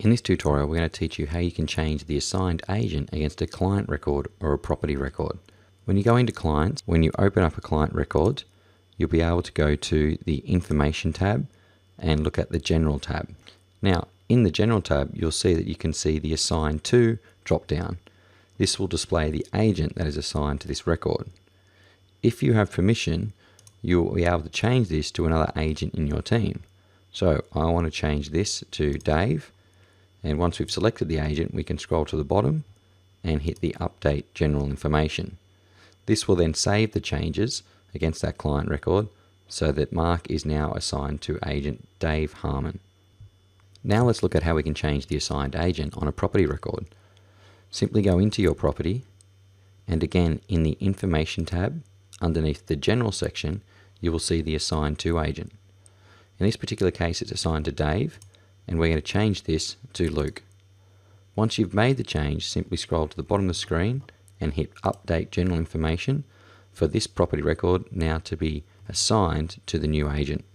In this tutorial, we're going to teach you how you can change the assigned agent against a client record or a property record. When you go into clients, when you open up a client record, you'll be able to go to the Information tab and look at the General tab. Now, in the General tab, you'll see that you can see the Assigned To drop down. This will display the agent that is assigned to this record. If you have permission, you'll be able to change this to another agent in your team. So I want to change this to Dave. And once we've selected the agent, we can scroll to the bottom and hit the Update General Information. This will then save the changes against that client record so that Mark is now assigned to agent Dave Harmon. Now let's look at how we can change the assigned agent on a property record. Simply go into your property, and again in the Information tab, underneath the General section, you will see the Assigned To agent. In this particular case, it's assigned to Dave, and we're going to change this to Luke. Once you've made the change, simply scroll to the bottom of the screen and hit Update General Information for this property record now to be assigned to the new agent.